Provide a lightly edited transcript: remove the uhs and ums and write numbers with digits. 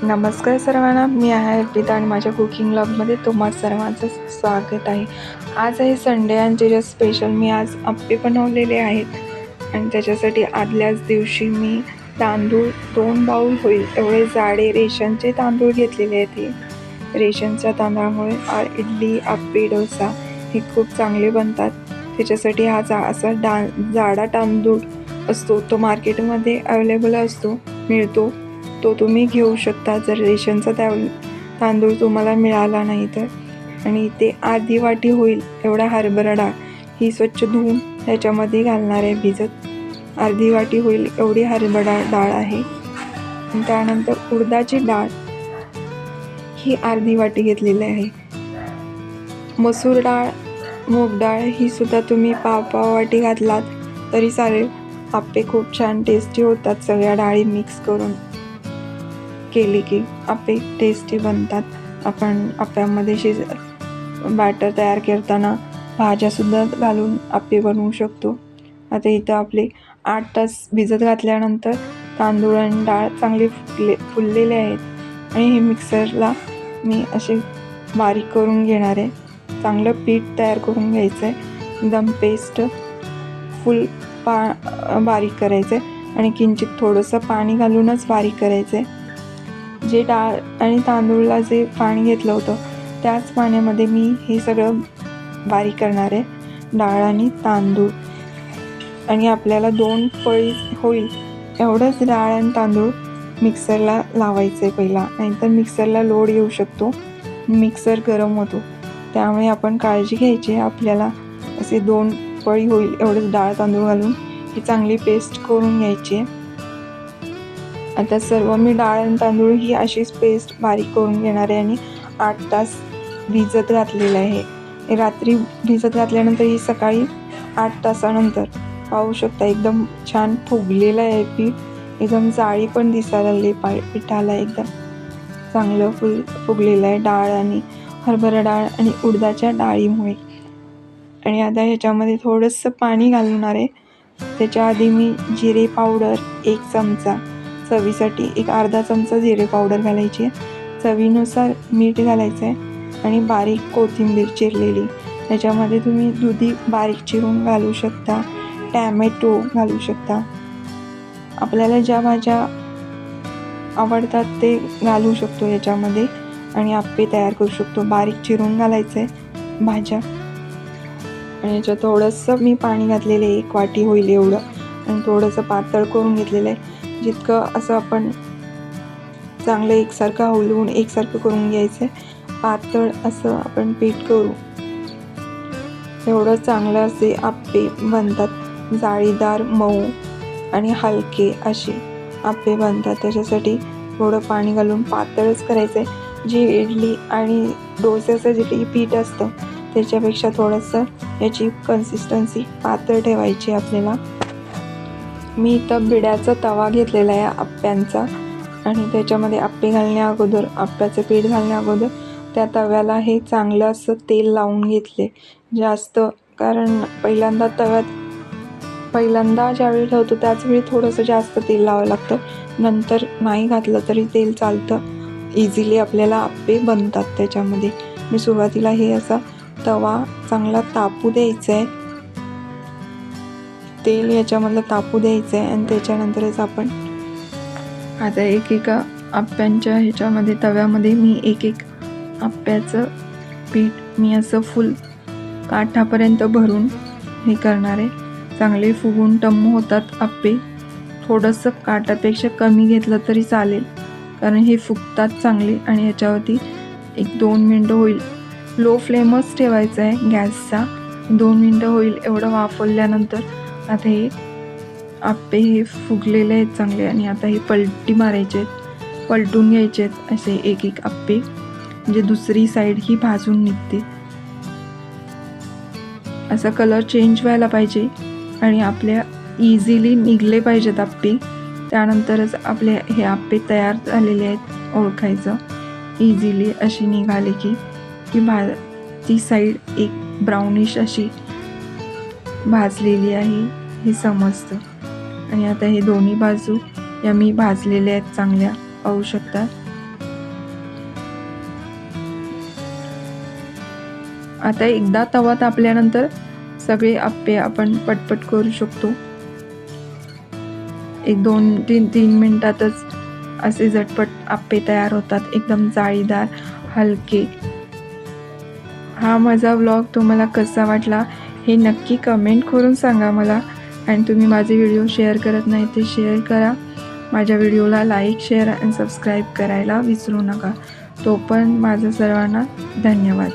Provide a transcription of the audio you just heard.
नमस्कार सर्वांना, मी आहे अर्पिता आणि माझ्या कुकिंग ब्लॉगमध्ये तुम्हा सर्वांचं स्वागत आहे. आज आहे संडे आणि त्याच्या स्पेशल मी आज आप्पे बनवलेले आहेत आणि त्याच्यासाठी आदल्याच दिवशी मी तांदूळ 2 बाउल होईल एवढे जाडे रेशनचे तांदूळ घेतलेले आहेत. हे रेशनच्या तांदळामुळे इडली, आप्पे, डोसा हे खूप चांगले बनतात. त्याच्यासाठी हा असा जाडा तांदूळ असतो, तो मार्केटमध्ये अवेलेबल मिळतो. तो तुम्ही घेऊ शकता जर रेशनचा तांदूळ तुम्हाला मिळाला नाही तर. आणि ते अर्धी वाटी होईल एवढा हरभरा डाळ ही स्वच्छ धुवून ह्याच्यामध्ये घालणार आहे भिजत. अर्धी वाटी होईल एवढी हरभरा डाळ आहे. त्यानंतर उडदाची डाळ ही अर्धी वाटी घेतलेली आहे. मसूर डाळ, मूग डाळ ही सुद्धा तुम्ही पाव वाटी घातलात तरी चालेल. आप्पे खूप छान टेस्टी होतात. सगळ्या डाळी मिक्स करून केली की आप्पे टेस्टी बनतात. आपण आप्प्यामध्ये बॅटर तयार करताना भाज्यासुद्धा घालून आप्पे बनवू शकतो. आता इथं आपले 8 तास भिजत घातल्यानंतर तांदूळ आणि डाळ चांगले फुललेले आहेत आणि हे मिक्सरला मी असे बारीक करून घेणार आहे. चांगलं पीठ तयार करून घ्यायचं आहे. एकदम पेस्ट फुल बारीक करायचं आहे आणि किंचित थोडंसं पाणी घालूनच बारीक करायचं आहे. जे डाळ आणि तांदूळला जे पाणी घेतलं होतं त्याच पाण्यामध्ये मी हे सगळं बारीक करणार आहे, डाळ आणि तांदूळ. आणि आपल्याला 2 पळी होईल एवढंच डाळ आणि तांदूळ मिक्सरला लावायचं आहे पहिला, नाहीतर मिक्सरला लोड येऊ शकतो. मिक्सर गरम होतो, त्यामुळे आपण काळजी घ्यायची. आपल्याला असे 2 पळी होईल एवढंच डाळ तांदूळ घालून ही चांगली पेस्ट करून घ्यायची आहे. आता सर्व मी डाळ आणि तांदूळ ही अशीच पेस्ट बारीक करून घेणार आहे आणि 8 तास भिजत घातलेलं आहे. रात्री भिजत घातल्यानंतर ही सकाळी 8 तासानंतर पाहू शकता एकदम छान फुगलेलं आहे पीठ. एकदम जाळी पण दिसायला लागली पिठाला, एकदम चांगलं फुगलेलं आहे डाळ आणि हरभरा डाळ आणि उडदाच्या डाळीमुळे. आणि आता ह्याच्यामध्ये थोडंसं पाणी घालणार आहे. त्याच्या आधी मी जिरे पावडर 1 चमचा, चवीसाठी एक अर्धा चमचा जिरे पावडर घालायची आहे. चवीनुसार मीठ घालायचं आहे आणि बारीक कोथिंबीर चिरलेली. त्याच्यामध्ये तुम्ही दुधी बारीक चिरून घालू शकता, टॅमॅटो घालू शकता. आपल्याला ज्या भाज्या आवडतात ते घालू शकतो याच्यामध्ये आणि आप्पे तयार करू शकतो. बारीक चिरून घालायचं आहे भाज्या. आणि याच्यात थोडंसं मी पाणी घातलेलं आहे, 1 वाटी होईल एवढं, आणि थोडंसं पातळ करून घेतलेलं आहे. जितकं असं आपण चांगलं एकसारखं हलवून एकसारखं करून घ्यायचं आहे. पातळ असं आपण पीठ करू एवढं चांगलं असे आप्पे बनतात. जाळीदार, मऊ आणि हलके असे आप्पे बनतात. त्याच्यासाठी थोडं पाणी घालून पातळच करायचं आहे. जी इडली आणि डोस्याचं जे पीठ असतं त्याच्यापेक्षा थोडंसं याची कन्सिस्टन्सी पातळ ठेवायची आपल्याला. मी इथं बिड्याचा तवा घेतलेला आहे आप्प्यांचा आणि त्याच्यामध्ये आप्पे घालण्या अगोदर, आप्प्याचं पीठ घालण्या अगोदर त्या तव्याला हे चांगलं असं तेल लावून घेतले जास्त. कारण पहिल्यांदा ज्यावेळी ठेवतो त्याचवेळी थोडंसं जास्त तेल लावावं लागतं. नंतर नाही घातलं तरी तेल चालतं. इझिली आपल्याला आप्पे बनतात त्याच्यामध्ये. मी सुरुवातीला हे असा तवा चांगला तापू द्यायचा आहे, तेल याच्यामधलं तापू द्यायचं आहे आणि त्याच्यानंतरच आपण आता एकेका आप्प्यांच्या ह्याच्यामध्ये तव्यामध्ये मी एक आप्प्याचं पीठ मी असं फुल काठापर्यंत भरून हे करणार आहे. चांगले फुगून टम्म होतात आप्पे. थोडंसं काठापेक्षा कमी घेतलं तरी चालेल, कारण हे फुगतात चांगले. आणि याच्यावरती 1-2 मिनटं होईल लो फ्लेमच ठेवायचा आहे गॅसचा. 2 मिनटं होईल एवढं वाफवल्यानंतर आता हे आप्पे हे फुगलेले आहेत चांगले. आणि आता हे पलटी मारायचे आहेत, पलटून घ्यायचे आहेत असे एक आप्पे, म्हणजे दुसरी साईड ही भाजून निघते. असा कलर चेंज व्हायला पाहिजे आणि आपल्या इझिली निघले पाहिजेत आप्पे. त्यानंतरच आपले हे आप्पे तयार झालेले आहेत ओळखायचं. इझिली अशी निघाले की ती साईड एक ब्राउनिश अशी भाजलेली आहे हे समजतं. आणि आता हे दोन्ही बाजू या मी भाजलेल्या आहेत चांगल्या, पाहू शकता. आता एकदा तवा तापल्यानंतर सगळे आप्पे आपण पटपट करू शकतो. 1-2-3 मिनिटातच असे झटपट आप्पे तयार होतात, एकदम जाळीदार, हलके. हा माझा व्लॉग तुम्हाला कसा वाटला हे नक्की कमेंट करून सांगा मला. आणि तुम्ही माझे व्हिडिओ शेअर करत नाही ते शेअर करा. माझ्या व्हिडिओला लाईक, शेअर आणि सबस्क्राईब करायला विसरू नका. तो पण माझं सर्वांना धन्यवाद.